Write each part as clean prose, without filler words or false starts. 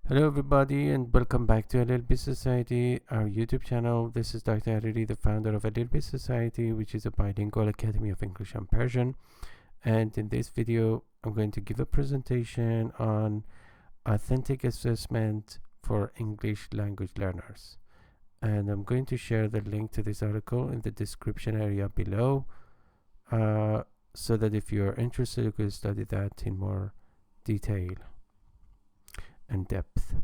Hello everybody and welcome back to LLB Society, our YouTube channel. This is Dr. Hariri, the founder of LLB Society, which is a bilingual academy of English and Persian. And in this video, I'm going to give a presentation on authentic assessment for English language learners. And I'm going to share the link to this article in the description area below, so that if you're interested, you can study that in more detail and depth.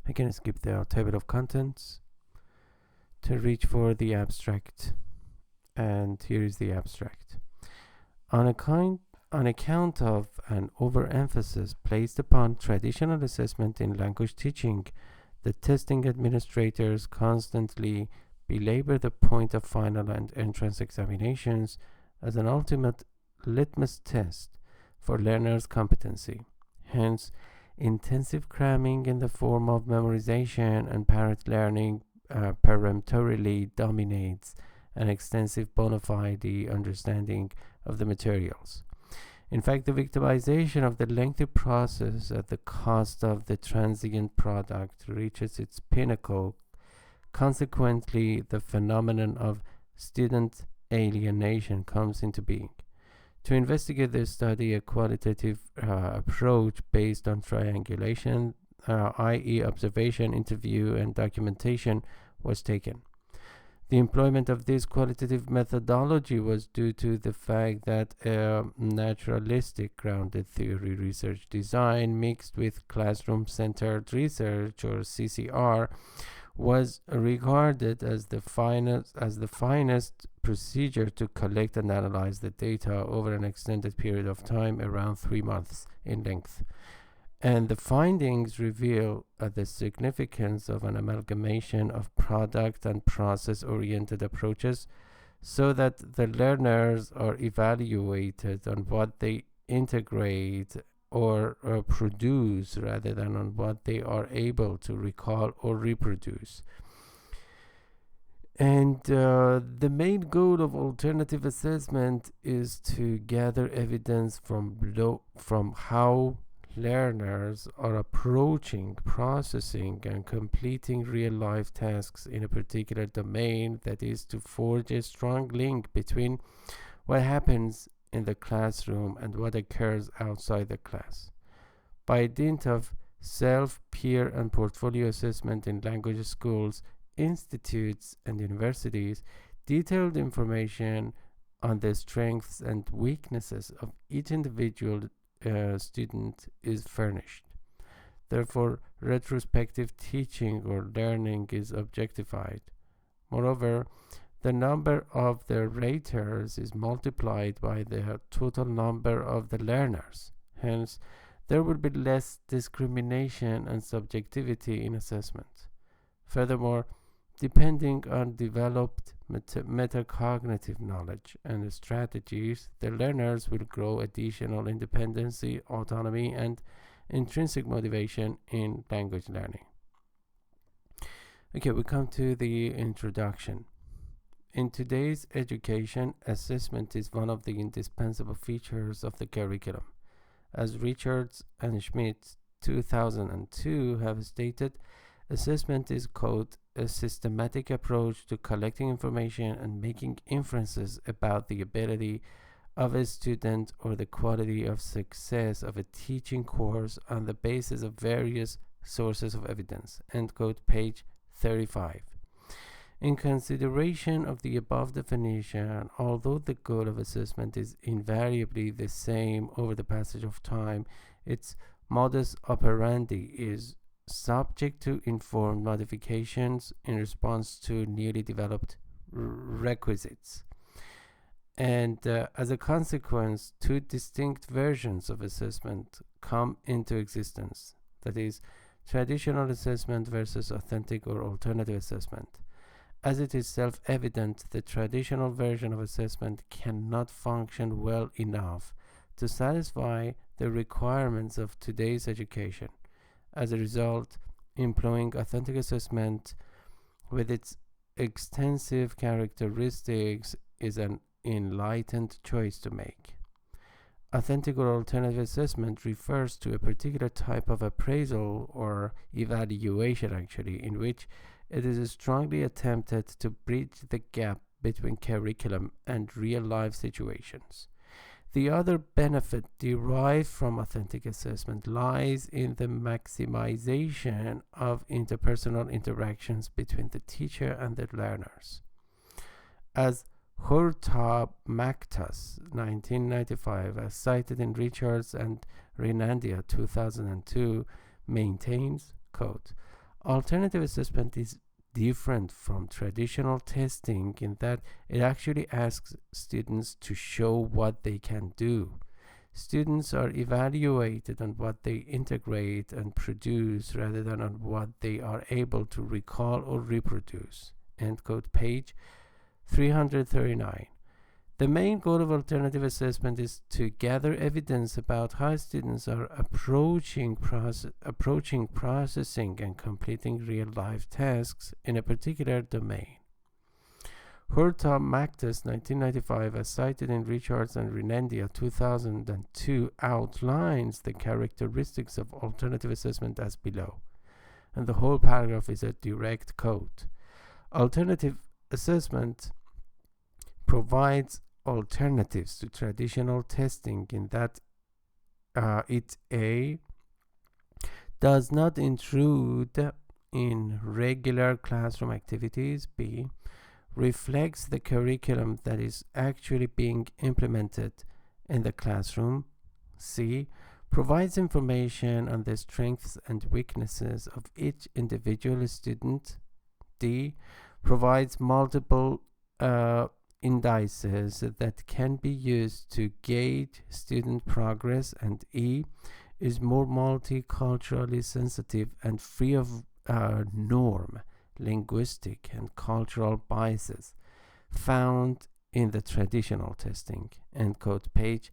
I can skip the table of contents to reach for the abstract, and here is the abstract. On account of an overemphasis placed upon traditional assessment in language teaching, the testing administrators constantly belabor the point of final and entrance examinations as an ultimate litmus test for learners' competency. Hence, intensive cramming in the form of memorization and parrot-learning peremptorily dominates an extensive bona fide understanding of the materials. In fact, the victimization of the lengthy process at the cost of the transient product reaches its pinnacle. Consequently, the phenomenon of student alienation comes into being. To investigate this study, a qualitative approach based on triangulation, i.e. observation, interview, and documentation, was taken. The employment of this qualitative methodology was due to the fact that a naturalistic grounded theory research design mixed with classroom-centered research, or CCR, was regarded as the finest procedure to collect and analyze the data over an extended period of time, around 3 months in length. And the findings reveal the significance of an amalgamation of product and process-oriented approaches, so that the learners are evaluated on what they integrate or produce rather than on what they are able to recall or reproduce. And the main goal of alternative assessment is to gather evidence from how learners are approaching, processing, and completing real-life tasks in a particular domain, that is, to forge a strong link between what happens in the classroom and what occurs outside the class. By dint of self, peer, and portfolio assessment in language schools, institutes, and universities, detailed information on the strengths and weaknesses of each individual student is furnished. Therefore, retrospective teaching or learning is objectified. Moreover, the number of the raters is multiplied by the total number of the learners. Hence, there will be less discrimination and subjectivity in assessment. Furthermore, depending on developed metacognitive knowledge and strategies, the learners will grow additional independency, autonomy, and intrinsic motivation in language learning. Okay, we come to the introduction. In today's education, assessment is one of the indispensable features of the curriculum. As Richards and Schmidt 2002 have stated, assessment is, quote, a systematic approach to collecting information and making inferences about the ability of a student or the quality of success of a teaching course on the basis of various sources of evidence, end quote, page 35. In consideration of the above definition, although the goal of assessment is invariably the same over the passage of time, its modus operandi is subject to informed modifications in response to newly developed requisites. And as a consequence, two distinct versions of assessment come into existence. That is, traditional assessment versus authentic or alternative assessment. As it is self-evident, the traditional version of assessment cannot function well enough to satisfy the requirements of today's education. As a result, employing authentic assessment with its extensive characteristics is an enlightened choice to make. authentic or alternative assessment refers to a particular type of appraisal or evaluation, actually, in which it is strongly attempted to bridge the gap between curriculum and real life situations. The other benefit derived from authentic assessment lies in the maximization of interpersonal interactions between the teacher and the learners. As Hurta Maktas, 1995, as cited in Richards and Renandia, 2002, maintains, quote, alternative assessment is different from traditional testing in that it actually asks students to show what they can do. Students are evaluated on what they integrate and produce rather than on what they are able to recall or reproduce. End quote, page 339. The main goal of alternative assessment is to gather evidence about how students are approaching processing and completing real-life tasks in a particular domain. Hurta Maktas, 1995, as cited in Richards and Renandia, 2002, outlines the characteristics of alternative assessment as below. And the whole paragraph is a direct quote. Alternative assessment provides alternatives to traditional testing in that it a does not intrude in regular classroom activities, b reflects the curriculum that is actually being implemented in the classroom, c provides information on the strengths and weaknesses of each individual student, d provides multiple indices that can be used to gauge student progress, and E is more multiculturally sensitive and free of norm, linguistic, and cultural biases found in the traditional testing. End quote, page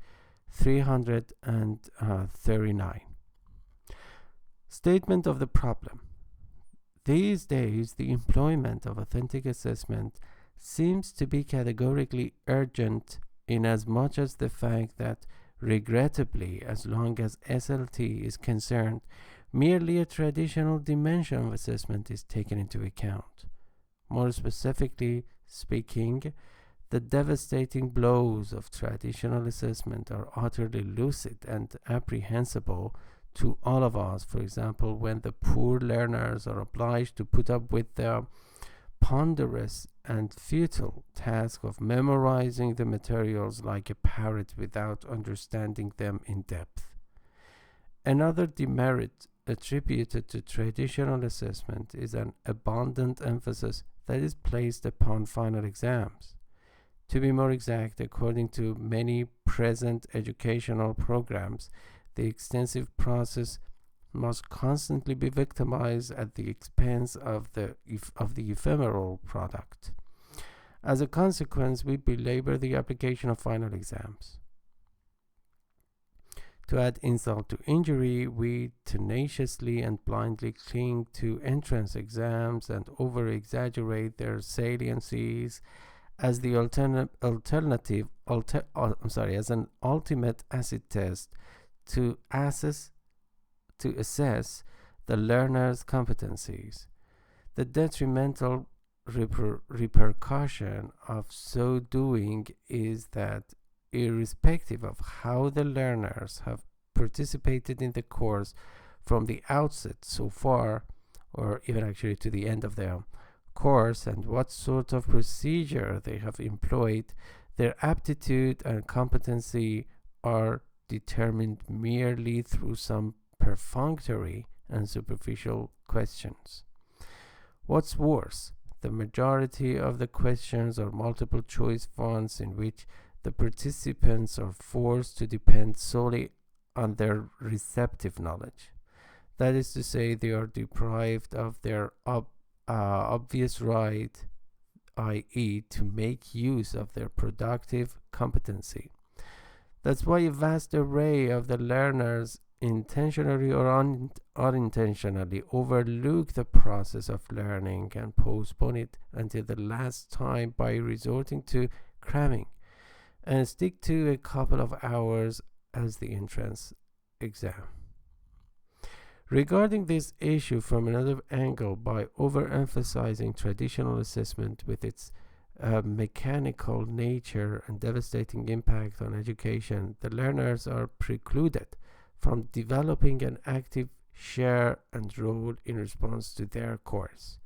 339. Statement of the problem. These days, the employment of authentic assessment seems to be categorically urgent in as much as the fact that, regrettably, as long as SLT is concerned, merely a traditional dimension of assessment is taken into account. More specifically speaking, the devastating blows of traditional assessment are utterly lucid and apprehensible to all of us. For example, when the poor learners are obliged to put up with the ponderous and futile task of memorizing the materials like a parrot without understanding them in depth. Another demerit attributed to traditional assessment is an abundant emphasis that is placed upon final exams. To be more exact, according to many present educational programs, the extensive process must constantly be victimized at the expense of the ephemeral product. As a consequence, we belabor the application of final exams. To add insult to injury, we tenaciously and blindly cling to entrance exams and over-exaggerate their saliencies as the as an ultimate acid test to assess the learner's competencies. The detrimental repercussion of so doing is that, irrespective of how the learners have participated in the course from the outset so far, or even actually to the end of their course, and what sort of procedure they have employed, their aptitude and competency are determined merely through some perfunctory and superficial questions. What's worse, the majority of the questions are multiple choice ones in which the participants are forced to depend solely on their receptive knowledge. That is to say, they are deprived of their obvious right, i.e., to make use of their productive competency. That's why a vast array of the learners intentionally or unintentionally overlook the process of learning and postpone it until the last time by resorting to cramming, and stick to a couple of hours as the entrance exam. Regarding this issue from another angle, by overemphasizing traditional assessment with its mechanical nature and devastating impact on education, the learners are precluded from developing an active share and role in response to their course.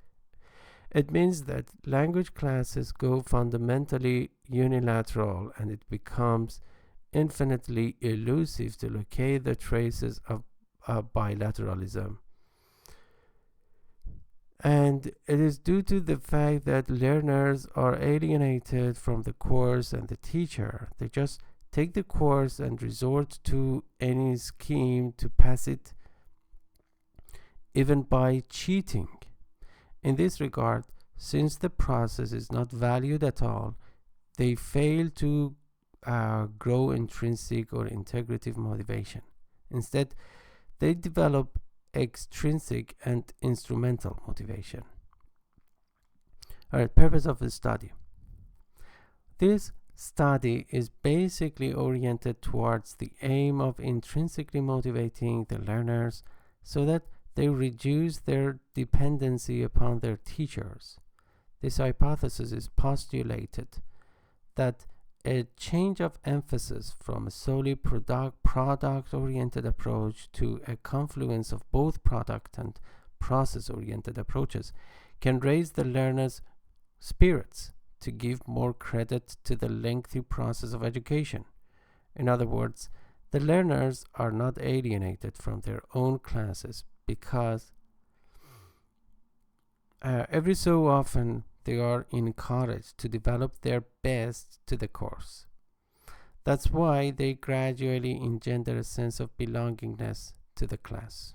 It means that language classes go fundamentally unilateral, and it becomes infinitely elusive to locate the traces of bilateralism. And it is due to the fact that learners are alienated from the course and the teacher. They just take the course and resort to any scheme to pass it, even by cheating. In this regard, since the process is not valued at all, they fail to grow intrinsic or integrative motivation. Instead, they develop extrinsic and instrumental motivation. Alright, purpose of the study. This study is basically oriented towards the aim of intrinsically motivating the learners so that they reduce their dependency upon their teachers. This hypothesis is postulated that a change of emphasis from a solely product-oriented approach to a confluence of both product and process-oriented approaches can raise the learner's spirits to give more credit to the lengthy process of education. In other words, the learners are not alienated from their own classes because every so often they are encouraged to develop their best to the course. That's why they gradually engender a sense of belongingness to the class.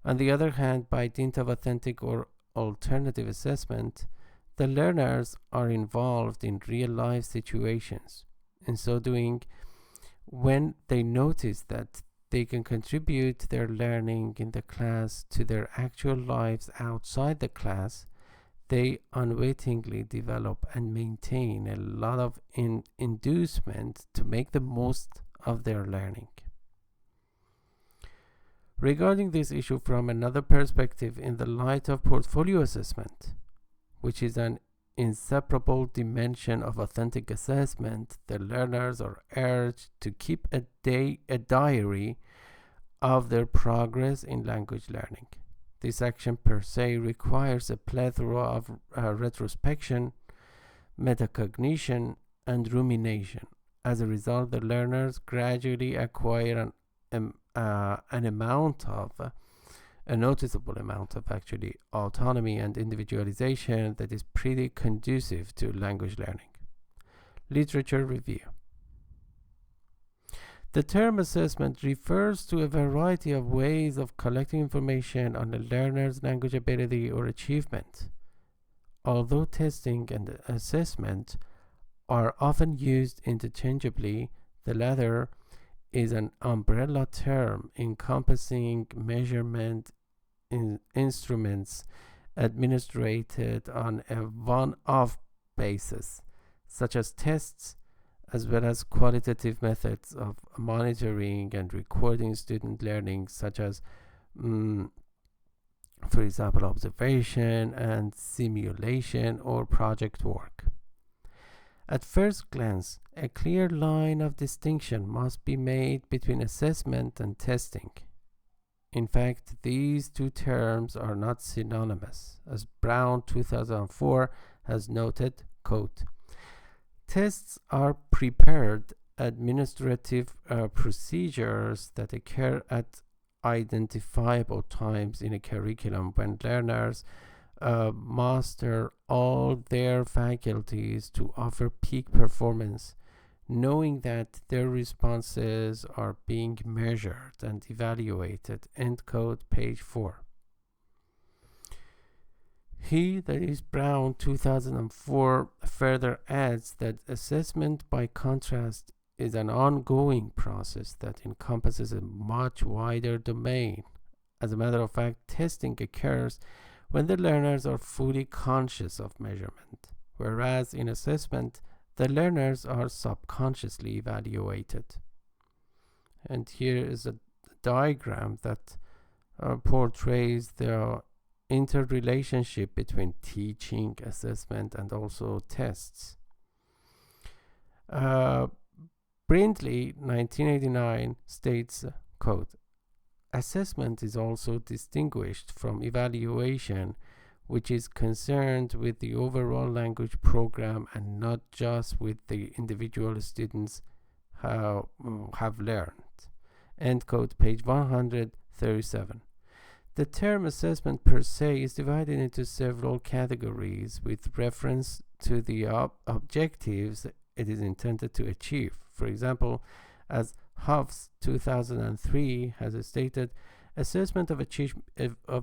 On the other hand, by dint of authentic or alternative assessment, the learners are involved in real-life situations. In so doing, when they notice that they can contribute their learning in the class to their actual lives outside the class, they unwittingly develop and maintain a lot of inducement to make the most of their learning. Regarding this issue from another perspective, in the light of portfolio assessment, which is an inseparable dimension of authentic assessment, the learners are urged to keep a diary of their progress in language learning. This action per se requires a plethora of retrospection, metacognition, and rumination. As a result, the learners gradually acquire a noticeable amount of actually autonomy and individualization that is pretty conducive to language learning. Literature review. The term assessment refers to a variety of ways of collecting information on a learner's language ability or achievement. Although testing and assessment are often used interchangeably, the latter is an umbrella term encompassing measurement instruments administered on a one-off basis, such as tests, as well as qualitative methods of monitoring and recording student learning, such as, for example, observation and simulation or project work. At first glance, a clear line of distinction must be made between assessment and testing. In fact, these two terms are not synonymous. As Brown 2004 has noted, quote, tests are prepared administrative procedures that occur at identifiable times in a curriculum when learners master all their faculties to offer peak performance, knowing that their responses are being measured and evaluated. End quote, page 4. He, that is Brown 2004, further adds that assessment, by contrast, is an ongoing process that encompasses a much wider domain. As a matter of fact, testing occurs when the learners are fully conscious of measurement, whereas in assessment, the learners are subconsciously evaluated. And here is a diagram that portrays the interrelationship between teaching, assessment, and also tests. Brindley, 1989, states, quote, assessment is also distinguished from evaluation, which is concerned with the overall language program and not just with the individual students have learned. End quote, page 137. The term assessment per se is divided into several categories with reference to the objectives it is intended to achieve. For example, as Huff's 2003 has stated, assessment of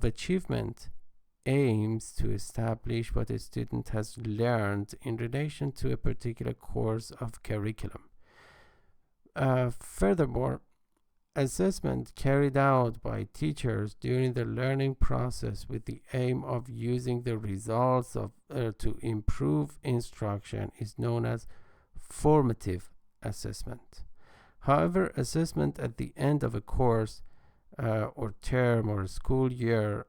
achievement aims to establish what a student has learned in relation to a particular course of curriculum. Furthermore, assessment carried out by teachers during the learning process with the aim of using the results to improve instruction is known as formative assessment. However, assessment at the end of a course or term or school year,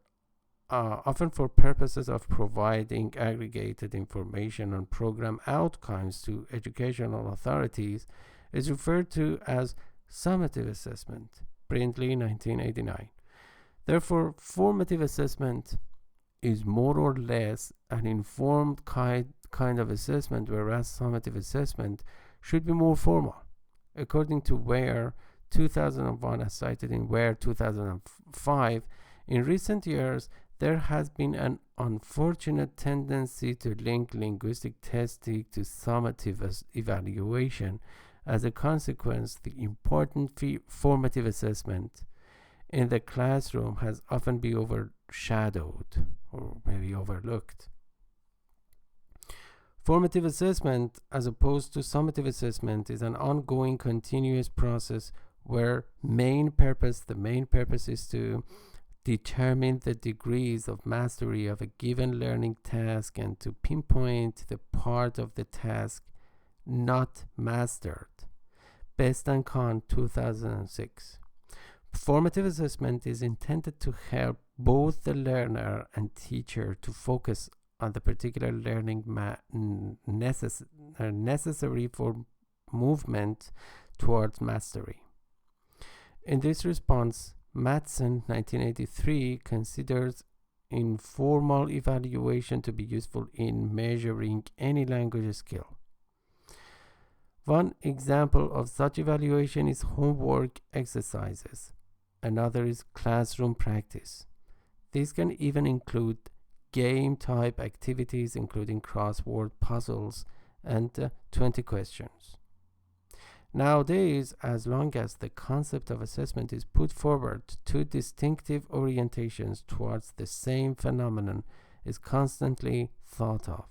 often for purposes of providing aggregated information on program outcomes to educational authorities, is referred to as summative assessment, Brindley, 1989. Therefore, formative assessment is more or less an informed kind of assessment, whereas summative assessment should be more formal. According to Ware 2001, as cited in Ware 2005, in recent years, there has been an unfortunate tendency to link linguistic testing to summative evaluation. As a consequence, the important formative assessment in the classroom has often been overshadowed or maybe overlooked. Formative assessment, as opposed to summative assessment, is an ongoing continuous process where the main purpose is to determine the degrees of mastery of a given learning task and to pinpoint the part of the task not mastered. Best and Kahn, 2006. Formative assessment is intended to help both the learner and teacher to focus on the particular learning necessary for movement towards mastery. In this response, Mattson, 1983, considers informal evaluation to be useful in measuring any language skill. One example of such evaluation is homework exercises. Another is classroom practice. These can even include game-type activities, including crossword puzzles and 20 questions. Nowadays, as long as the concept of assessment is put forward, two distinctive orientations towards the same phenomenon is constantly thought of.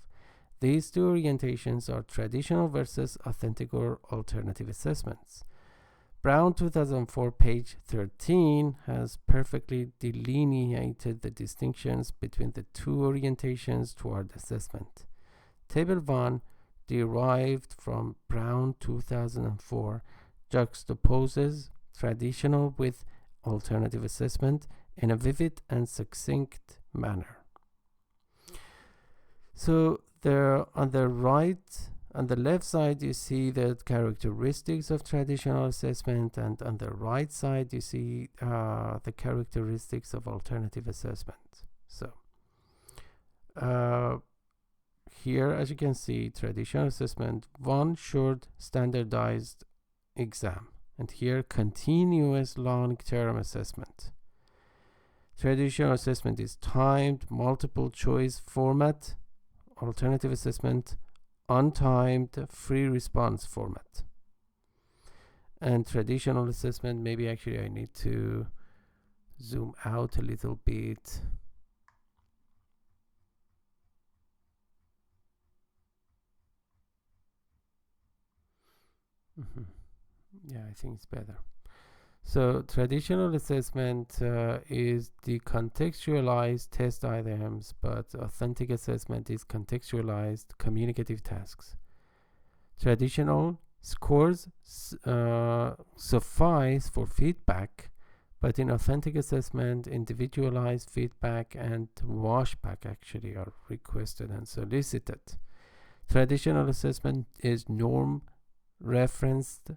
These two orientations are traditional versus authentic or alternative assessments. Brown 2004, page 13, has perfectly delineated the distinctions between the two orientations toward assessment. Table 1, derived from Brown 2004, juxtaposes traditional with alternative assessment in a vivid and succinct manner. So there on the left side you see the characteristics of traditional assessment, and on the right side you see the characteristics of alternative assessment. So here, as you can see, traditional assessment, one short standardized exam, and here continuous long-term assessment. Traditional assessment is timed, multiple choice format. Alternative assessment, untimed, free response format. And traditional assessment, maybe actually I need to zoom out a little bit. Yeah, I think it's better. So traditional assessment is the contextualized test items, but authentic assessment is contextualized communicative tasks. Traditional Scores suffice for feedback, but in authentic assessment, individualized feedback and washback actually are requested and solicited. Traditional assessment is norm referenced,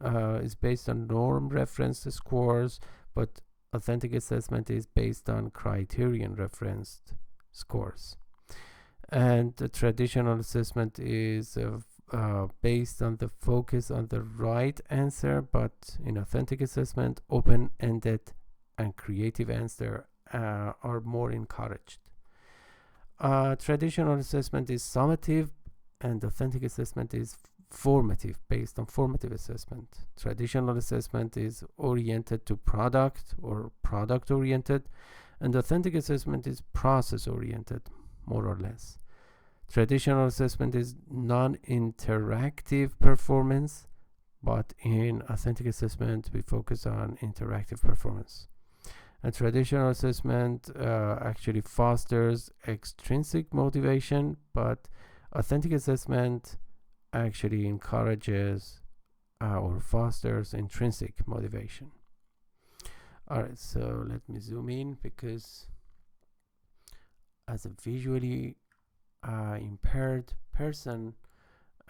is based on norm referenced scores, but authentic assessment is based on criterion referenced scores. And the traditional assessment is based on the focus on the right answer, but in authentic assessment, open-ended and creative answer are more encouraged. Traditional assessment is summative, and authentic assessment is formative, based on formative assessment. Traditional assessment is oriented to product or product oriented, and authentic assessment is process oriented, more or less. Traditional assessment is non-interactive performance, but in authentic assessment we focus on interactive performance. And traditional assessment actually fosters extrinsic motivation, but authentic assessment actually encourages or fosters intrinsic motivation. Alright, so let me zoom in, because as a visually impaired person,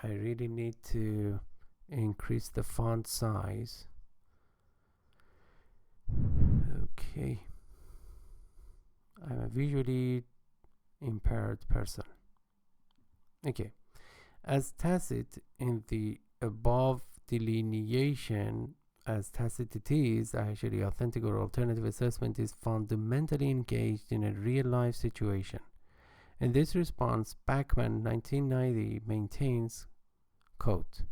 I really need to increase the font size. Okay, I'm a visually impaired person. Okay, as tacit in the above delineation, as tacit it is, actually authentic or alternative assessment is fundamentally engaged in a real-life situation. In this response, Bachman 1990 maintains, quote,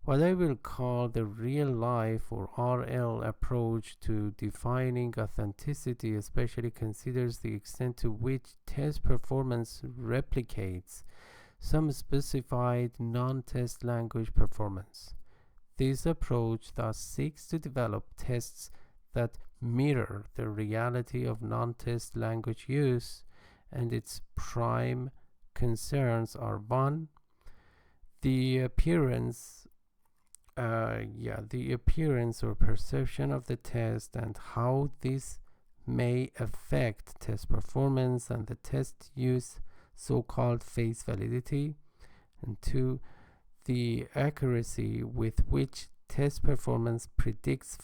"What I will call the real-life or RL approach to defining authenticity especially considers the extent to which test performance replicates some specified non-test language performance. This approach thus seeks to develop tests that mirror the reality of non-test language use, and its prime concerns are: 1. The appearance or perception of the test and how this may affect test performance and the test use, so-called face validity. And 2. The accuracy with which test performance predicts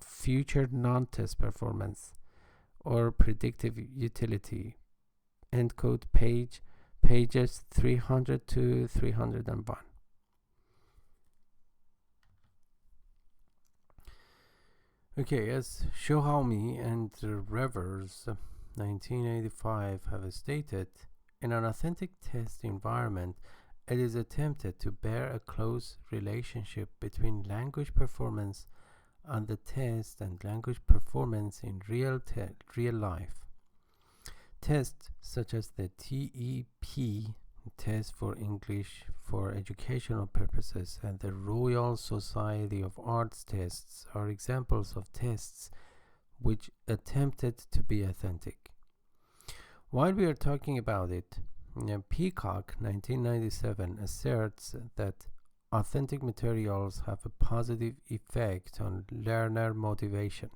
future non-test performance, or predictive utility." End quote, pages 300 to 301. Okay, as Shohaumi and Revers 1985 have stated, in an authentic test environment, it is attempted to bear a close relationship between language performance on the test and language performance in real life. Tests such as the TEP, Test for English for Educational Purposes, and the Royal Society of Arts tests are examples of tests which attempted to be authentic. While we are talking about it, Peacock 1997 asserts that authentic materials have a positive effect on learner motivation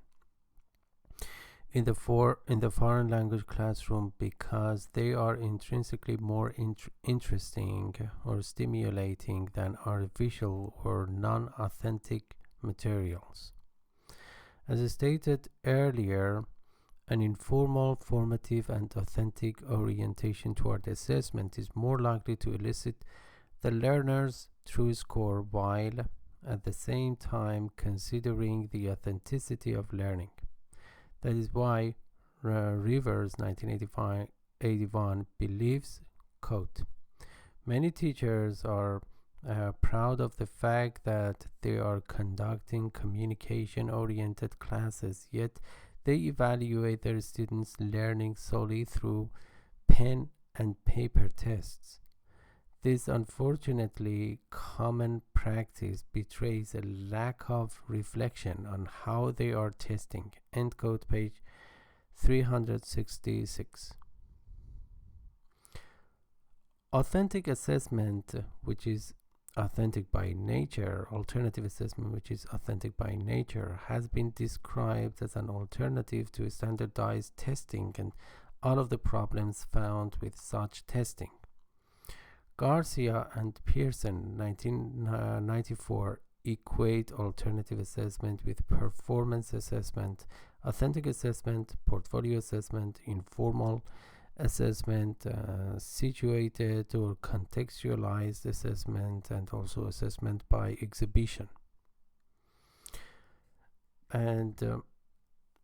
in the foreign language classroom because they are intrinsically more interesting or stimulating than artificial or non-authentic materials. As stated earlier, an informal, formative, and authentic orientation toward assessment is more likely to elicit the learner's true score while at the same time considering the authenticity of learning. That is why Rivers 1981 believes, quote, "Many teachers are proud of the fact that they are conducting communication-oriented classes, yet they evaluate their students' learning solely through pen and paper tests. This unfortunately common practice betrays a lack of reflection on how they are testing." End quote, page 366. Authentic assessment, which is authentic by nature, alternative assessment, which is authentic by nature, has been described as an alternative to standardized testing and all of the problems found with such testing. Garcia and Pearson, 1994, equate alternative assessment with performance assessment, authentic assessment, portfolio assessment, informal assessment, situated or contextualized assessment, and also assessment by exhibition. And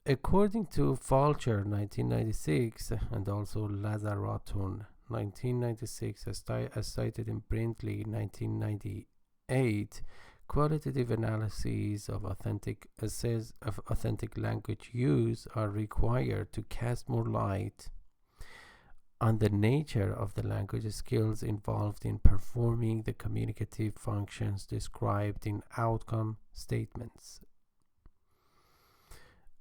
according to Fulcher, 1996, and also Lazaratun, 1996, as cited in Brindley, 1998, qualitative analyses of authentic language use are required to cast more light on the nature of the language skills involved in performing the communicative functions described in outcome statements.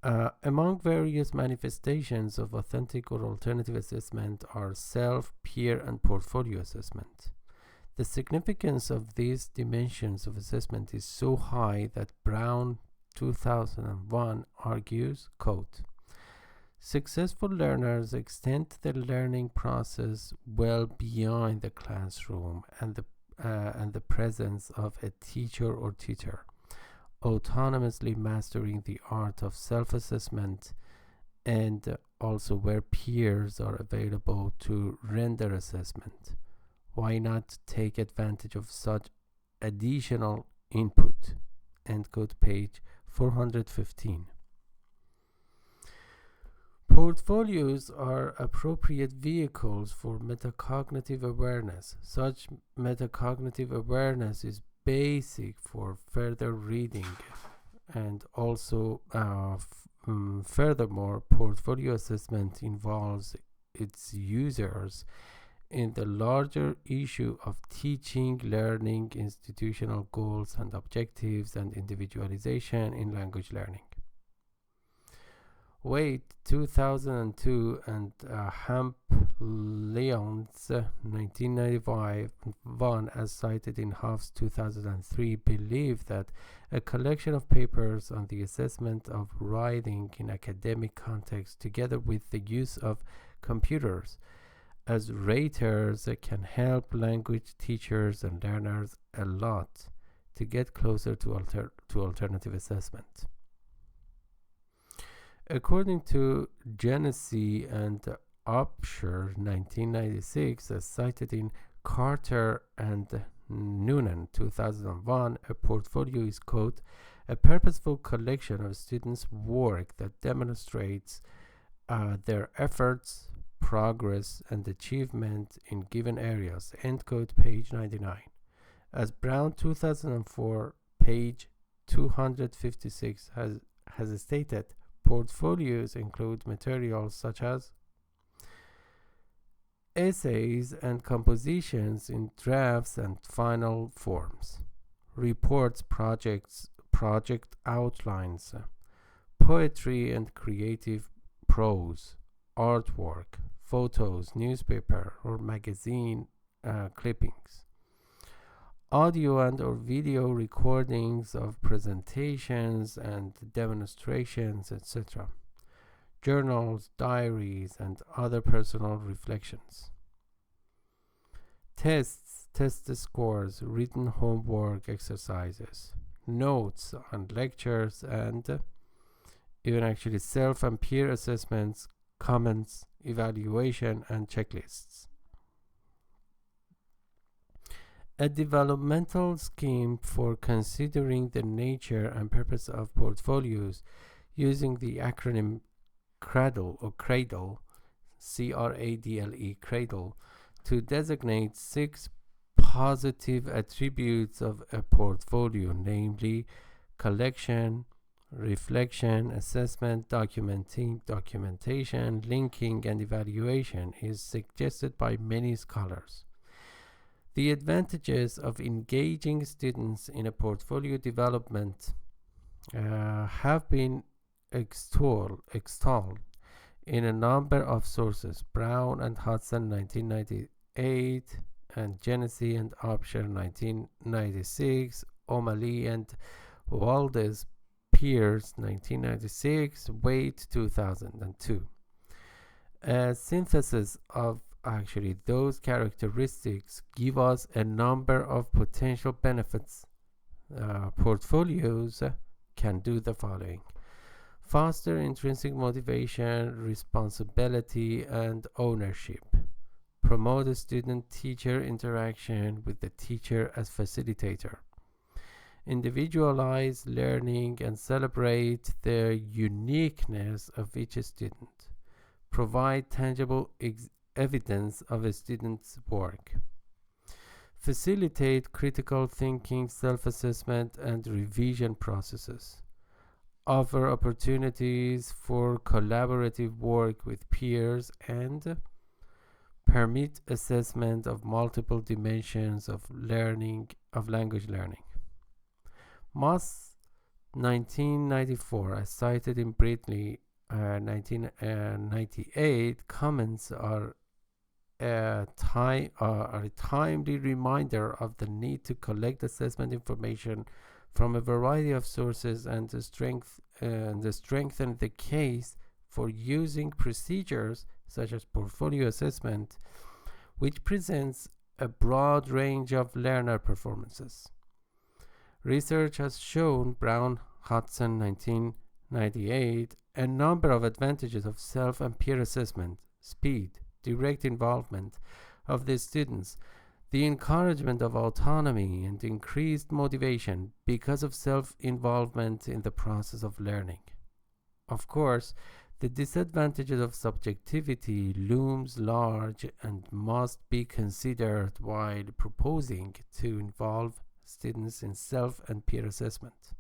Among various manifestations of authentic or alternative assessment are self, peer, and portfolio assessment. The significance of these dimensions of assessment is so high that Brown, 2001, argues, quote, "Successful learners extend the learning process well beyond the classroom and the presence of a teacher or tutor, autonomously mastering the art of self-assessment and also where peers are available to render assessment. Why not take advantage of such additional input?" End quote, page 415. Portfolios are appropriate vehicles for metacognitive awareness. Such metacognitive awareness is basic for further reading, and also furthermore, portfolio assessment involves its users in the larger issue of teaching, learning, institutional goals and objectives, and individualization in language learning. Waite, 2002, and Hamp-Lyons, 1995, as cited in Huff's 2003, believe that a collection of papers on the assessment of writing in academic context, together with the use of computers as raters, can help language teachers and learners a lot to get closer to alternative assessment. According to Genesee and Upshur, 1996, as cited in Carter and Noonan, 2001, a portfolio is, quote, "a purposeful collection of students' work that demonstrates their efforts, progress, and achievement in given areas," end quote, page 99. As Brown, 2004, page 256, has stated, portfolios include materials such as essays and compositions in drafts and final forms, reports, project outlines, poetry and creative prose, artwork, photos, newspaper or magazine clippings, audio and or video recordings of presentations and demonstrations, etc., journals, diaries, and other personal reflections, tests, test scores, written homework exercises, notes on lectures, and even actually self and peer assessments, comments, evaluation, and checklists. A developmental scheme for considering the nature and purpose of portfolios using the acronym CRADLE or CRADLE, CRADLE, CRADLE, to designate 6 positive attributes of a portfolio, namely collection, reflection, assessment, documentation, linking, and evaluation, is suggested by many scholars. The advantages of engaging students in a portfolio development have been extolled in a number of sources. Brown and Hudson, 1998, and Genesee and Upshur 1996, O'Malley and Waldes Pierce 1996, Waite 2002. A synthesis of actually those characteristics give us a number of potential benefits. Portfolios can do the following: foster intrinsic motivation, responsibility, and ownership. Promote student-teacher interaction with the teacher as facilitator. Individualize learning and celebrate the uniqueness of each student. Provide tangible evidence of a student's work. Facilitate critical thinking, self-assessment, and revision processes. Offer opportunities for collaborative work with peers and permit assessment of multiple dimensions of language learning. Moss 1994, as cited in Britley 1998, comments are a timely reminder of the need to collect assessment information from a variety of sources and to strengthen the case for using procedures such as portfolio assessment, which presents a broad range of learner performances. Research has shown, Brown, Hudson, 1998, a number of advantages of self and peer assessment: speed, direct involvement of the students, the encouragement of autonomy, and increased motivation because of self-involvement in the process of learning. Of course, the disadvantages of subjectivity looms large and must be considered while proposing to involve students in self and peer assessment.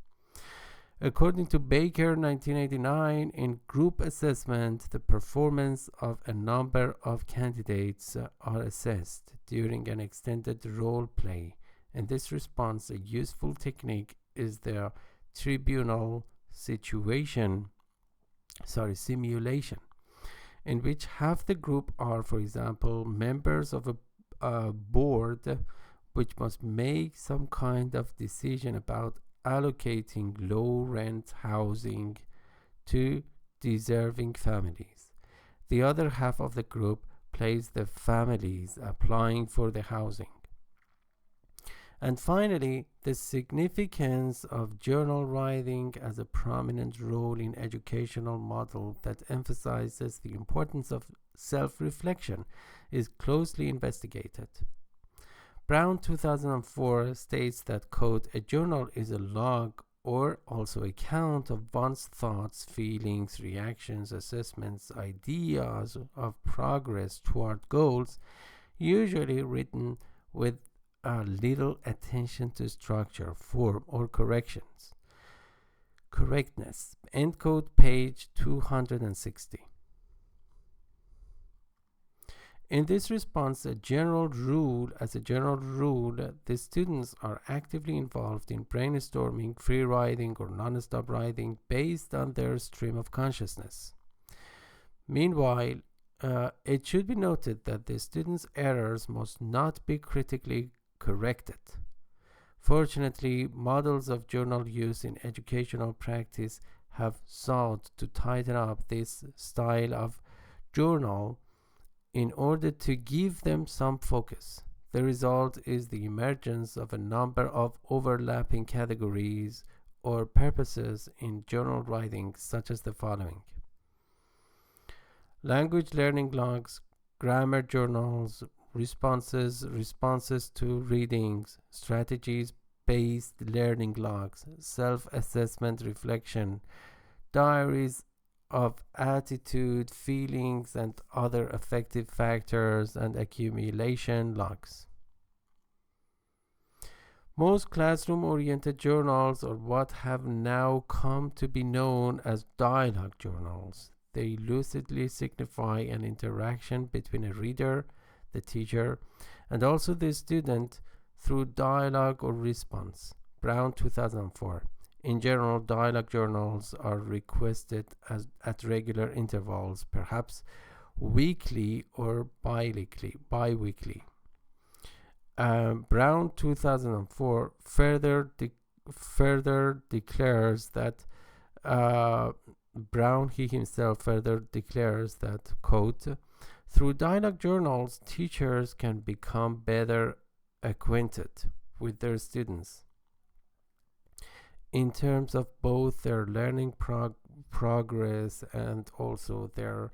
According to Baker 1989, in group assessment, the performance of a number of candidates are assessed during an extended role play. In this response, a useful technique is the tribunal simulation, in which half the group are, for example, members of a board which must make some kind of decision about allocating low-rent housing to deserving families. The other half of the group plays the families applying for the housing. And finally, the significance of journal writing as a prominent role in educational model that emphasizes the importance of self-reflection is closely investigated. Brown 2004 states that, quote, a journal is a log or also a count of one's thoughts, feelings, reactions, assessments, ideas of progress toward goals, usually written with little attention to structure, form, or correctness. End quote, page 260. In this response, as a general rule, the students are actively involved in brainstorming, free writing, or non-stop writing based on their stream of consciousness. Meanwhile, it should be noted that the students' errors must not be critically corrected. Fortunately, models of journal use in educational practice have sought to tighten up this style of journal in order to give them some focus. The result is the emergence of a number of overlapping categories or purposes in journal writing, such as the following: language learning logs, grammar journals, responses to readings, strategies-based learning logs, self-assessment reflection, diaries of attitude, feelings, and other affective factors, and accumulation logs. Most classroom-oriented journals are what have now come to be known as dialogue journals. They lucidly signify an interaction between a reader, the teacher, and also the student through dialogue or response. Brown 2004. In general, dialogue journals are requested at regular intervals, perhaps weekly or bi-weekly. Brown 2004 further declares that Brown, he himself further declares that, quote, through dialogue journals, teachers can become better acquainted with their students in terms of both their learning progress and also their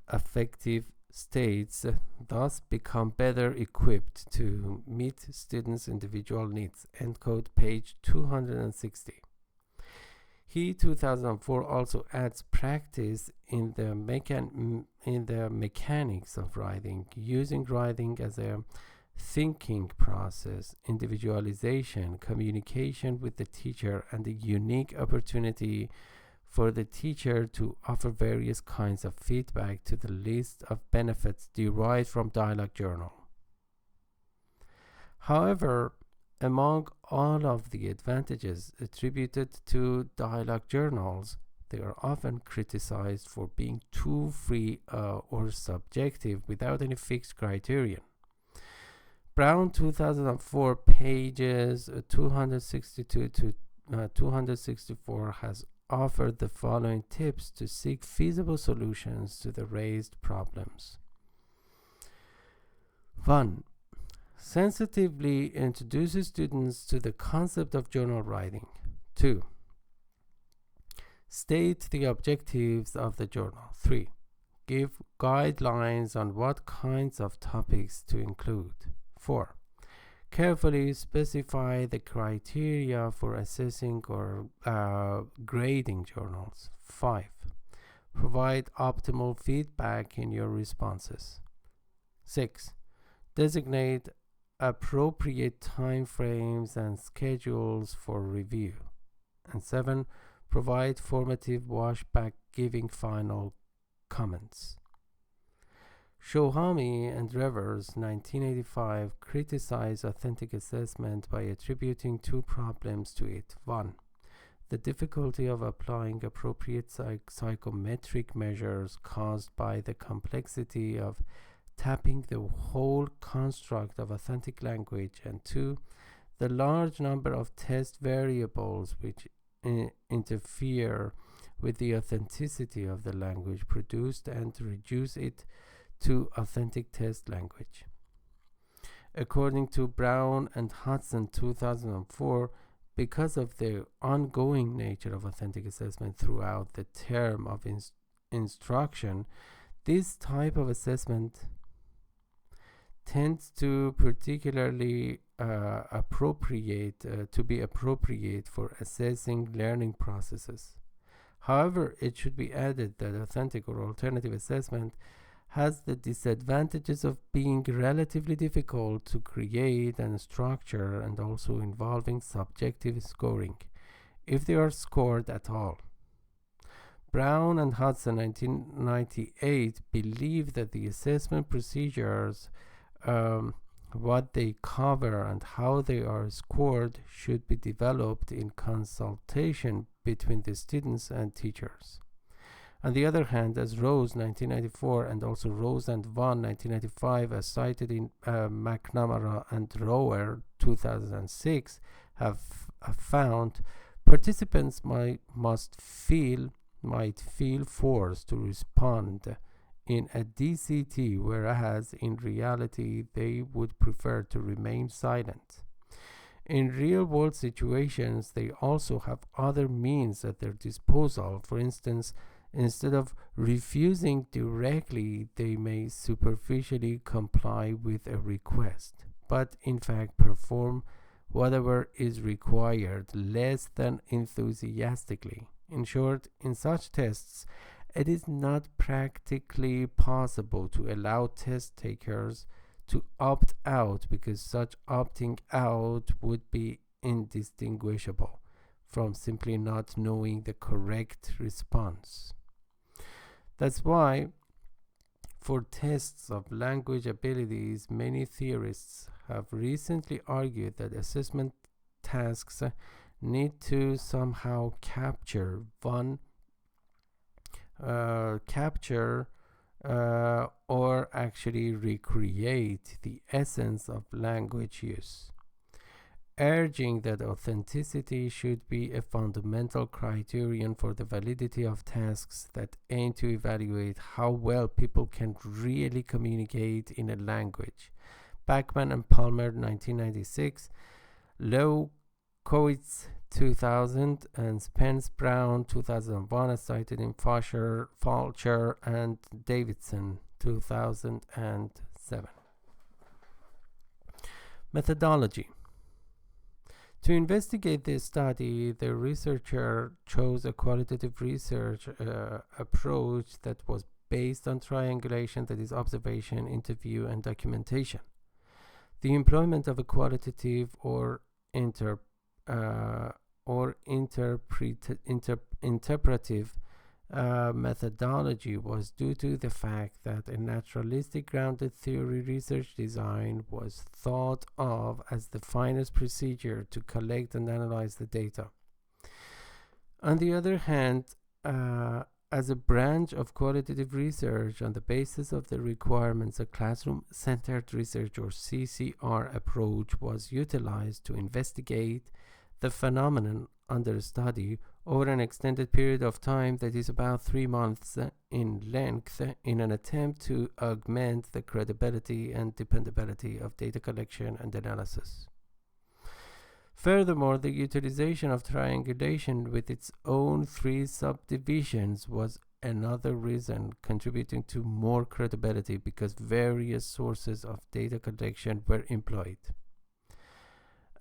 affective states, thus become better equipped to meet students' individual needs. End quote, page 260. He 2004 also adds practice in the mechanics of writing, using writing as a thinking process, individualization, communication with the teacher, and a unique opportunity for the teacher to offer various kinds of feedback to the list of benefits derived from dialogue journal. However, among all of the advantages attributed to dialogue journals, they are often criticized for being too free or subjective without any fixed criterion. Brown 2004 pages 262 to 264 has offered the following tips to seek feasible solutions to the raised problems. 1. Sensitively introduces students to the concept of journal writing. 2. State the objectives of the journal. 3. Give guidelines on what kinds of topics to include. 4. Carefully specify the criteria for assessing or grading journals. 5. Provide optimal feedback in your responses. 6. Designate appropriate timeframes and schedules for review. And 7. Provide formative washback giving final comments. Shohami and Revers, 1985, criticized authentic assessment by attributing two problems to it. 1. The difficulty of applying appropriate psychometric measures caused by the complexity of tapping the whole construct of authentic language, and 2. The large number of test variables which interfere with the authenticity of the language produced and reduce it to authentic test language. According to Brown and Hudson 2004, because of the ongoing nature of authentic assessment throughout the term of instruction, this type of assessment tends to particularly be appropriate for assessing learning processes. However, it should be added that authentic or alternative assessment has the disadvantages of being relatively difficult to create and structure, and also involving subjective scoring, if they are scored at all. Brown and Hudson 1998 believe that the assessment procedures, what they cover and how they are scored, should be developed in consultation between the students and teachers. On the other hand, as Rose 1994 and also Rose and Vaughan 1995, as cited in McNamara and Rower 2006, have found, participants might feel forced to respond in a DCT, whereas in reality they would prefer to remain silent. In real-world situations, they also have other means at their disposal. For instance, instead of refusing directly, they may superficially comply with a request, but in fact perform whatever is required less than enthusiastically. In short, in such tests, it is not practically possible to allow test takers to opt out, because such opting out would be indistinguishable from simply not knowing the correct response. That's why, for tests of language abilities, many theorists have recently argued that assessment tasks need to somehow capture or actually recreate the essence of language use, urging that authenticity should be a fundamental criterion for the validity of tasks that aim to evaluate how well people can really communicate in a language. Bachman and Palmer, 1996, Lowe, Coates, 2000, and Spence Brown, 2001, as cited in Fulcher and Davidson, 2007. Methodology. To investigate this study, the researcher chose a qualitative research approach that was based on triangulation, that is observation, interview, and documentation. The employment of a qualitative or interpretive methodology was due to the fact that a naturalistic grounded theory research design was thought of as the finest procedure to collect and analyze the data. On the other hand, as a branch of qualitative research on the basis of the requirements, a classroom-centered research or CCR approach was utilized to investigate the phenomenon under study over an extended period of time, that is about 3 months in length, in an attempt to augment the credibility and dependability of data collection and analysis. Furthermore, the utilization of triangulation with its own 3 subdivisions was another reason contributing to more credibility, because various sources of data collection were employed.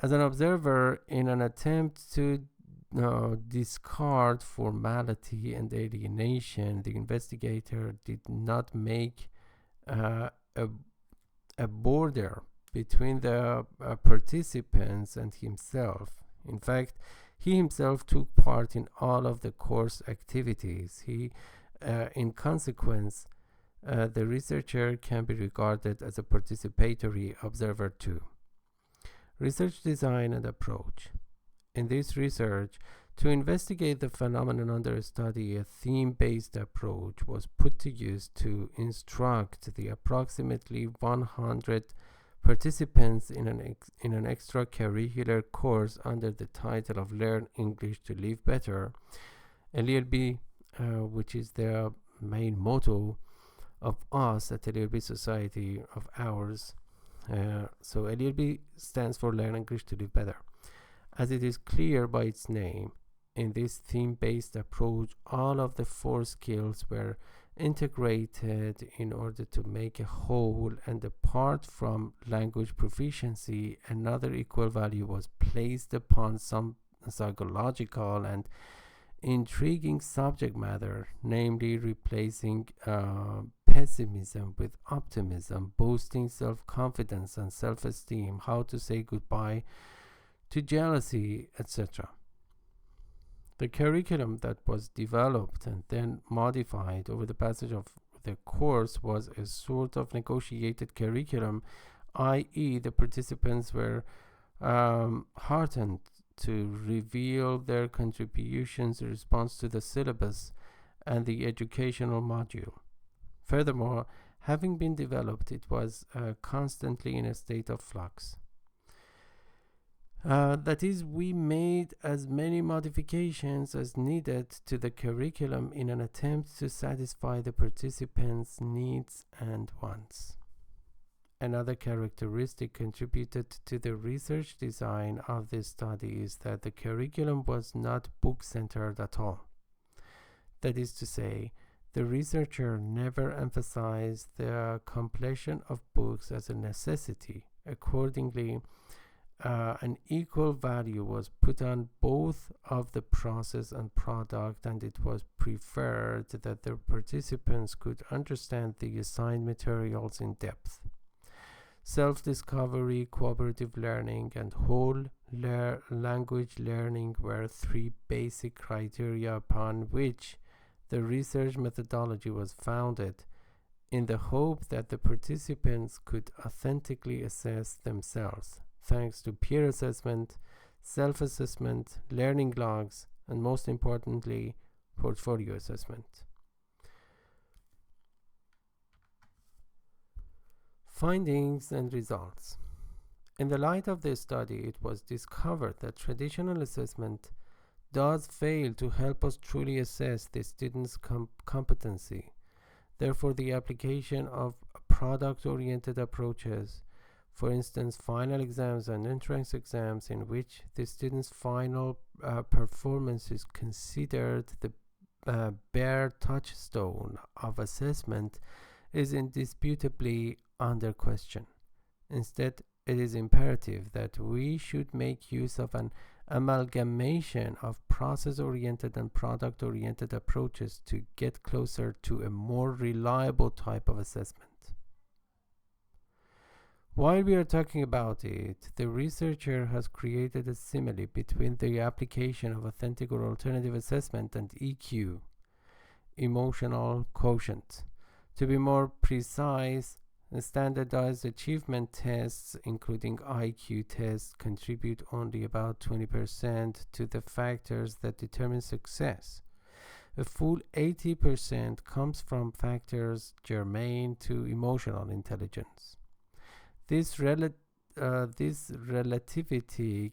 As an observer, in an attempt to discard formality and alienation, the investigator did not make a border between the participants and himself. In fact, he himself took part in all of the course activities. In consequence, the researcher can be regarded as a participatory observer too. Research design and approach. In this research, to investigate the phenomenon under study, a theme-based approach was put to use to instruct the approximately 100 participants in an extracurricular course under the title of Learn English to Live Better, LLB, which is the main motto of us at LLB Society of ours. So LLB stands for Learn English to Live Better. As it is clear by its name, in this theme-based approach, all of the 4 skills were integrated in order to make a whole, and apart from language proficiency, another equal value was placed upon some psychological and intriguing subject matter, namely replacing pessimism with optimism, boosting self-confidence and self-esteem, how to say goodbye to jealousy, etc. The curriculum that was developed and then modified over the passage of the course was a sort of negotiated curriculum, i.e. the participants were heartened to reveal their contributions in response to the syllabus and the educational module. Furthermore, having been developed, it was constantly in a state of flux. That is, we made as many modifications as needed to the curriculum in an attempt to satisfy the participants' needs and wants. Another characteristic contributed to the research design of this study is that the curriculum was not book-centered at all. That is to say, the researcher never emphasized the completion of books as a necessity. Accordingly, an equal value was put on both of the process and product, and it was preferred that the participants could understand the assigned materials in depth. Self-discovery, cooperative learning, and whole language learning were 3 basic criteria upon which the research methodology was founded, in the hope that the participants could authentically assess themselves, thanks to peer assessment, self-assessment, learning logs, and most importantly, portfolio assessment. Findings and results. In the light of this study, it was discovered that traditional assessment does fail to help us truly assess the student's competency. Therefore, the application of product-oriented approaches, for instance, final exams and entrance exams, in which the student's final performance is considered the bare touchstone of assessment, is indisputably under question. Instead, it is imperative that we should make use of an amalgamation of process-oriented and product-oriented approaches to get closer to a more reliable type of assessment. While we are talking about it, the researcher has created a simile between the application of authentic or alternative assessment and EQ, emotional quotient. To be more precise, standardized achievement tests, including IQ tests, contribute only about 20% to the factors that determine success. A full 80% comes from factors germane to emotional intelligence. This relativity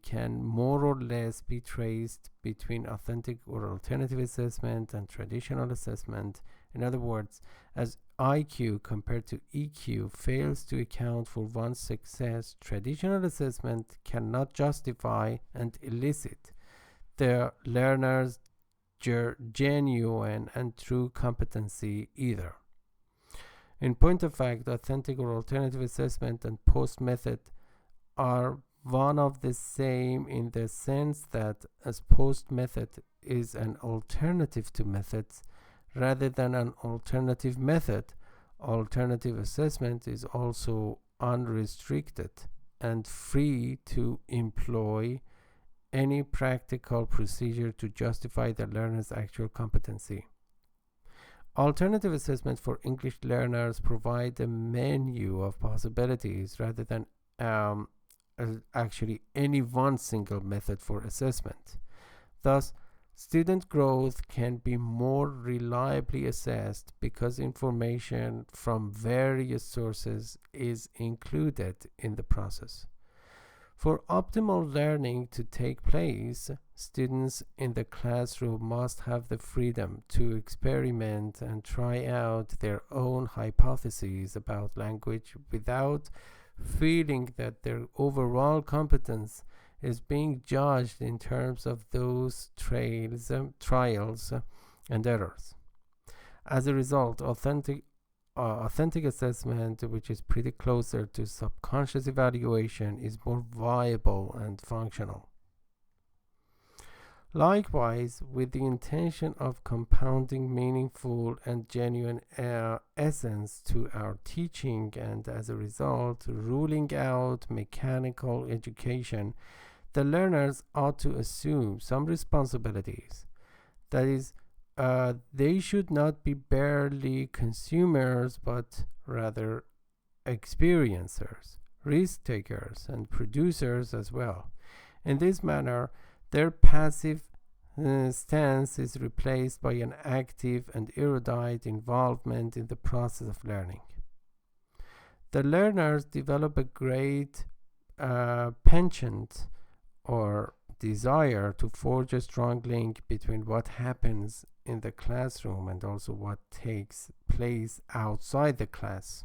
can more or less be traced between authentic or alternative assessment and traditional assessment. In other words, as IQ compared to EQ fails to account for one's success, traditional assessment cannot justify and elicit the learner's genuine and true competency either. In point of fact, authentic or alternative assessment and post method are one of the same in the sense that as post method is an alternative to methods rather than an alternative method, alternative assessment is also unrestricted and free to employ any practical procedure to justify the learner's actual competency. Alternative assessment for English learners provide a menu of possibilities rather than actually any one single method for assessment. Thus, student growth can be more reliably assessed because information from various sources is included in the process. For optimal learning to take place, students in the classroom must have the freedom to experiment and try out their own hypotheses about language without feeling that their overall competence is being judged in terms of those trials and errors. As a result, authentic assessment, which is pretty closer to subconscious evaluation, is more viable and functional. Likewise, with the intention of compounding meaningful and genuine essence to our teaching and as a result ruling out mechanical education, the learners ought to assume some responsibilities. That is, they should not be barely consumers, but rather experiencers, risk takers, and producers as well. In this manner, their passive stance is replaced by an active and erudite involvement in the process of learning. The learners develop a great penchant or desire to forge a strong link between what happens in the classroom and also what takes place outside the class.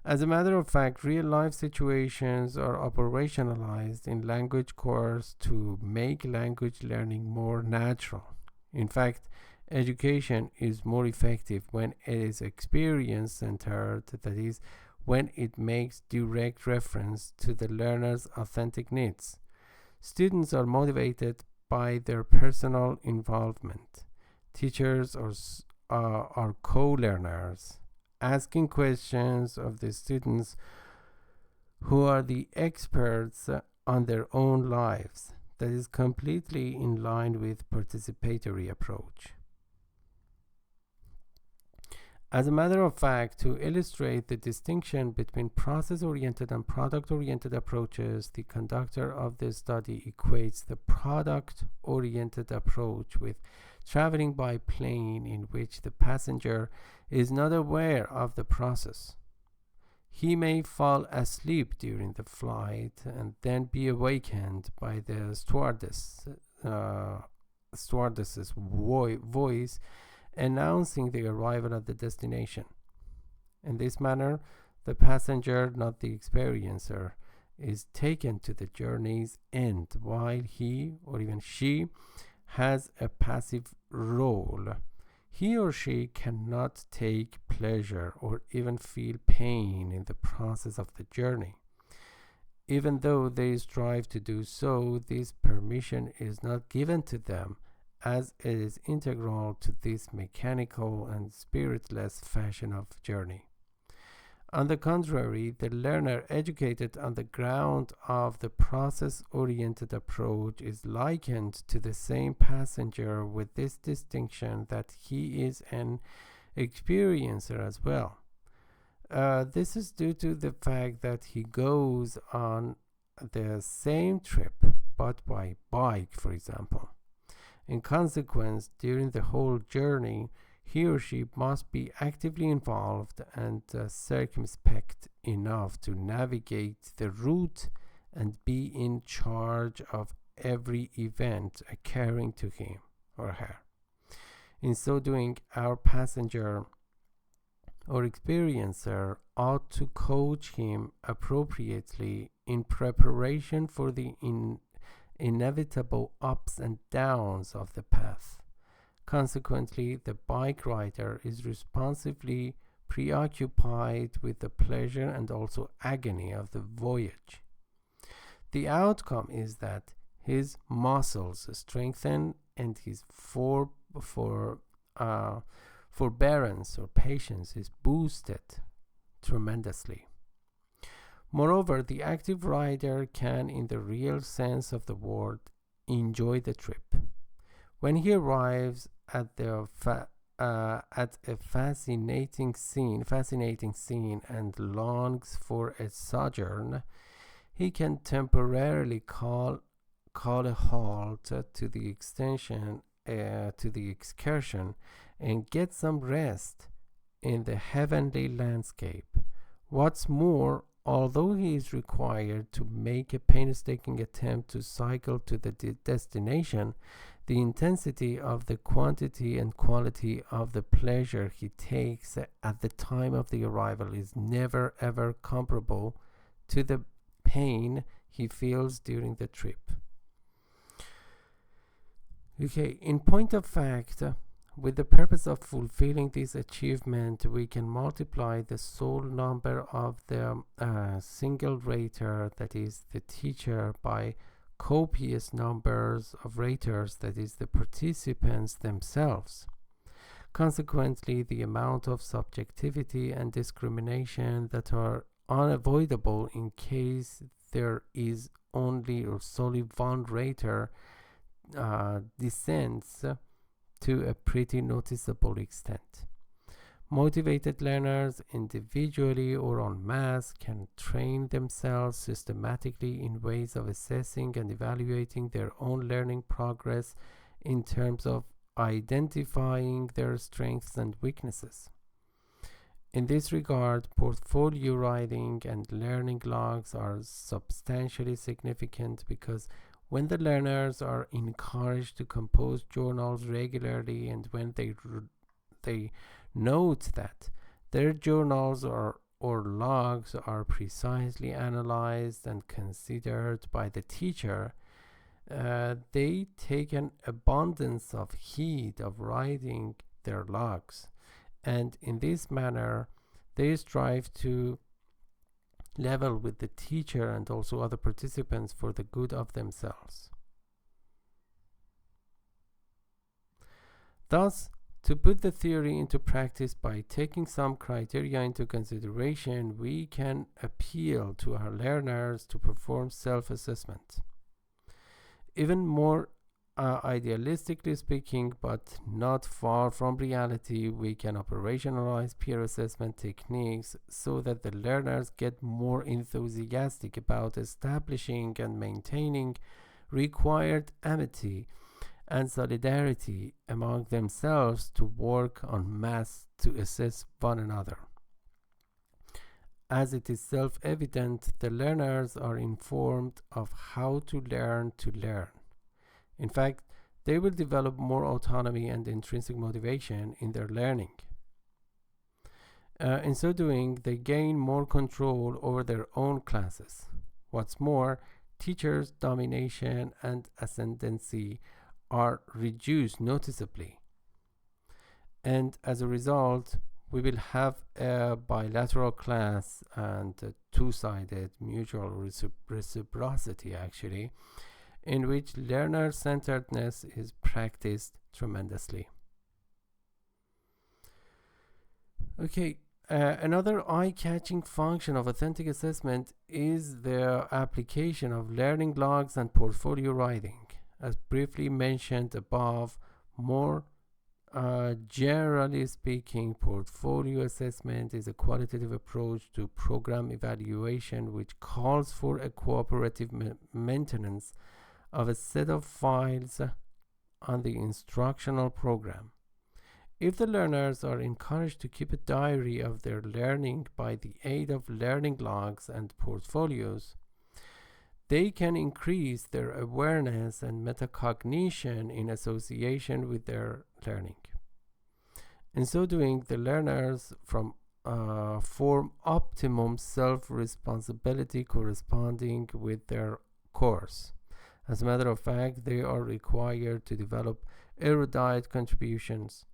As a matter of fact, real-life situations are operationalized in language course to make language learning more natural. In fact, education is more effective when it is experience-centered, that is, when it makes direct reference to the learner's authentic needs. Students are motivated by their personal involvement. Teachers are co-learners, asking questions of the students who are the experts on their own lives. That is completely in line with participatory approach. As a matter of fact, to illustrate the distinction between process-oriented and product-oriented approaches, the conductor of this study equates the product-oriented approach with traveling by plane in which the passenger is not aware of the process. He may fall asleep during the flight and then be awakened by the stewardess's voice announcing the arrival at the destination. In this manner, the passenger, not the experiencer, is taken to the journey's end while he or even she has a passive role. He or she cannot take pleasure or even feel pain in the process of the journey. Even though they strive to do so, this permission is not given to them, as it is integral to this mechanical and spiritless fashion of journey. On the contrary, the learner educated on the ground of the process-oriented approach is likened to the same passenger, with this distinction that he is an experiencer as well. This is due to the fact that he goes on the same trip but by bike, for example. In consequence, during the whole journey, he or she must be actively involved and circumspect enough to navigate the route and be in charge of every event occurring to him or her. In so doing, our passenger or experiencer ought to coach him appropriately in preparation for the inevitable ups and downs of the path. Consequently, the bike rider is responsively preoccupied with the pleasure and also agony of the voyage. The outcome is that his muscles strengthen and his forbearance or patience is boosted tremendously. Moreover, the active rider can, in the real sense of the word, enjoy the trip. When he arrives at a fascinating scene and longs for a sojourn, he can temporarily call a halt to the excursion and get some rest in the heavenly landscape. What's more, although he is required to make a painstaking attempt to cycle to the destination, the intensity of the quantity and quality of the pleasure he takes at the time of the arrival is never ever comparable to the pain he feels during the trip. Okay, in point of fact, with the purpose of fulfilling this achievement, we can multiply the sole number of the single rater, that is the teacher, by copious numbers of raters, that is the participants themselves. Consequently, the amount of subjectivity and discrimination that are unavoidable in case there is only or solely one rater descends to a pretty noticeable extent. Motivated learners, individually or en masse, can train themselves systematically in ways of assessing and evaluating their own learning progress in terms of identifying their strengths and weaknesses. In this regard, portfolio writing and learning logs are substantially significant, because when the learners are encouraged to compose journals regularly, and when they note that their journals or logs are precisely analyzed and considered by the teacher, they take an abundance of heed of writing their logs, and in this manner they strive to level with the teacher and also other participants for the good of themselves. Thus, to put the theory into practice by taking some criteria into consideration, we can appeal to our learners to perform self-assessment. Even more idealistically speaking, but not far from reality, we can operationalize peer assessment techniques so that the learners get more enthusiastic about establishing and maintaining required amity and solidarity among themselves to work en masse to assess one another. As it is self-evident, the learners are informed of how to learn to learn. In fact, they will develop more autonomy and intrinsic motivation in their learning. In so doing, they gain more control over their own classes. What's more, teachers' domination and ascendancy are reduced noticeably. And as a result, we will have a bilateral class and a two-sided mutual reciprocity, actually, in which learner-centeredness is practiced tremendously. Okay, another eye-catching function of authentic assessment is the application of learning logs and portfolio writing. As briefly mentioned above, more generally speaking, portfolio assessment is a qualitative approach to program evaluation which calls for a cooperative maintenance of a set of files on the instructional program. If the learners are encouraged to keep a diary of their learning by the aid of learning logs and portfolios, they can increase their awareness and metacognition in association with their learning. In so doing, the learners form optimum self-responsibility corresponding with their course. As a matter of fact, they are required to develop erudite contributions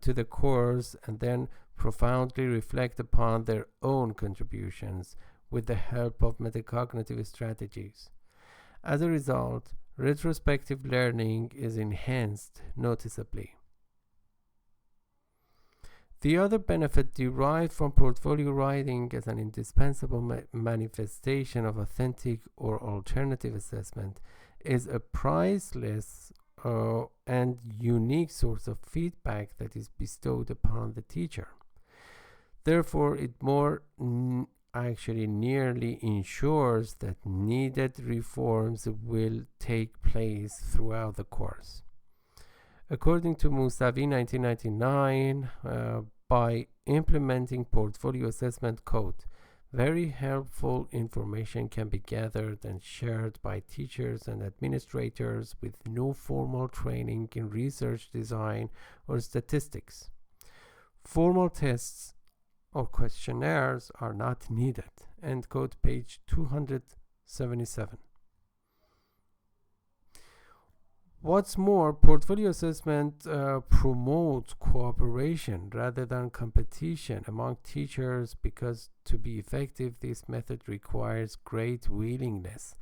to the course and then profoundly reflect upon their own contributions with the help of metacognitive strategies. As a result, retrospective learning is enhanced noticeably. The other benefit derived from portfolio writing as an indispensable manifestation of authentic or alternative assessment is a priceless and unique source of feedback that is bestowed upon the teacher. Therefore, it more actually nearly ensures that needed reforms will take place throughout the course. According to Mousavi 1999, by implementing portfolio assessment code, very helpful information can be gathered and shared by teachers and administrators with no formal training in research design or statistics. Formal tests or questionnaires are not needed. End quote, page 277. What's more, portfolio assessment promotes cooperation rather than competition among teachers because to be effective, this method requires great willingness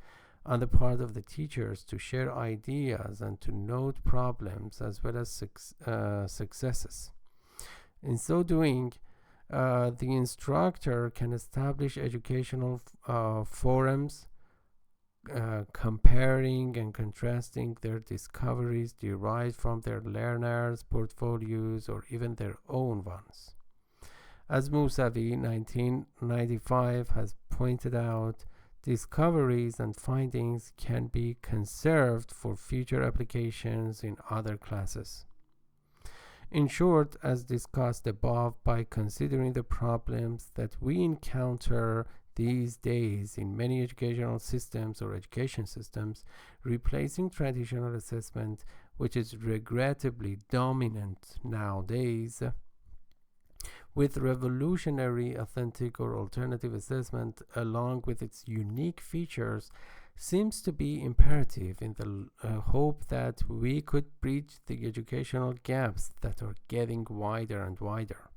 on the part of the teachers to share ideas and to note problems as well as successes. In so doing, the instructor can establish educational forums comparing and contrasting their discoveries derived from their learners' portfolios or even their own ones. As Mousavi 1995 has pointed out, discoveries and findings can be conserved for future applications in other classes. In short, as discussed above, by considering the problems that we encounter these days in many educational systems or education systems, replacing traditional assessment, which is regrettably dominant nowadays, with revolutionary, authentic, or alternative assessment, along with its unique features, seems to be imperative in the hope that we could bridge the educational gaps that are getting wider and wider.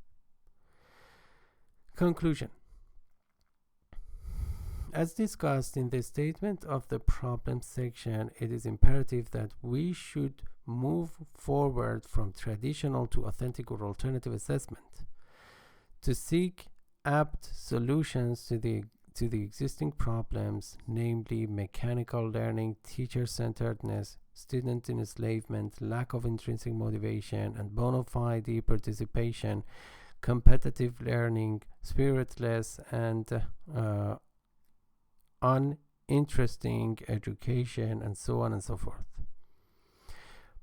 Conclusion. As discussed in the statement of the problem section, it is imperative that we should move forward from traditional to authentic or alternative assessment to seek apt solutions to the existing problems, namely mechanical learning, teacher-centeredness, student enslavement, lack of intrinsic motivation, and bona fide participation, competitive learning, spiritless and uninteresting education, and so on and so forth.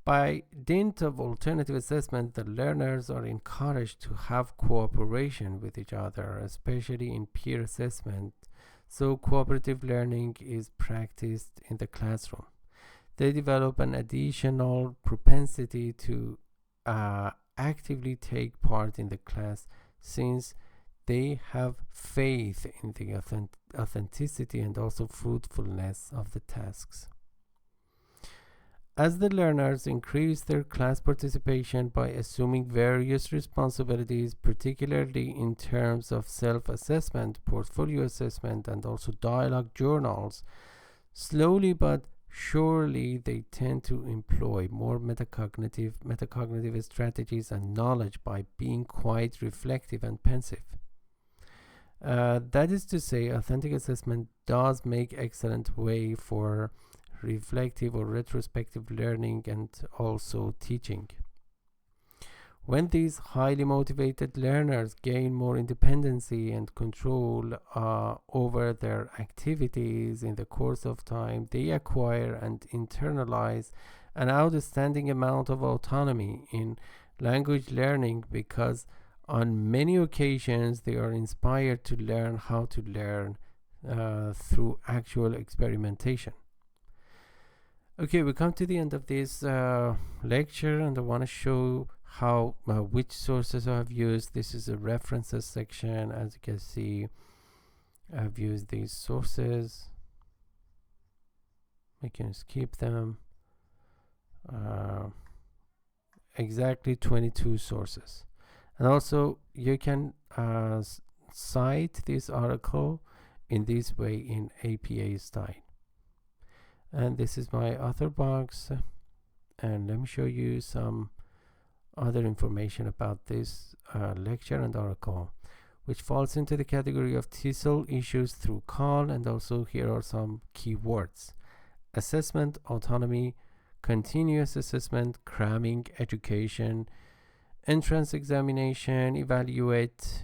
By dint of alternative assessment, the learners are encouraged to have cooperation with each other, especially in peer assessment, so cooperative learning is practiced in the classroom. They develop an additional propensity to actively take part in the class, since they have faith in the authenticity and also fruitfulness of the tasks. As the learners increase their class participation by assuming various responsibilities, particularly in terms of self-assessment, portfolio assessment, and also dialogue journals, slowly but surely they tend to employ more metacognitive strategies and knowledge by being quite reflective and pensive. That is to say, authentic assessment does make excellent way for reflective or retrospective learning and also teaching. When these highly motivated learners gain more independency and control over their activities in the course of time, they acquire and internalize an outstanding amount of autonomy in language learning, because on many occasions they are inspired to learn how to learn through actual experimentation. Okay, we come to the end of this lecture, and I want to show how which sources I have used. This is a references section. As you can see, I've used these sources. I can skip them. Exactly 22 sources. And also you can cite this article in this way in APA style. And this is my author box, and let me show you some other information about this lecture and article, which falls into the category of TESOL issues through call. And also here are some keywords: assessment, autonomy, continuous assessment, cramming, education, entrance examination, evaluate,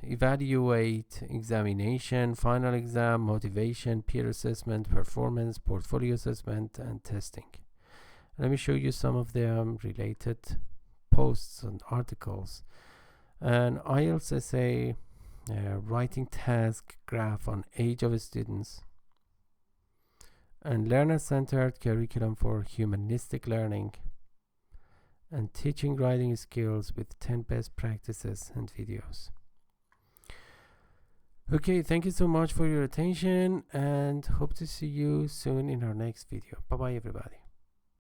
examination, final exam, motivation, peer assessment, performance, portfolio assessment, and testing. Let me show you some of them related posts and articles. An IELTS essay, writing task graph on age of students, and learner-centered curriculum for humanistic learning, and teaching writing skills with 10 best practices and videos. Okay, thank you so much for your attention, and hope to see you soon in our next video. Bye bye everybody.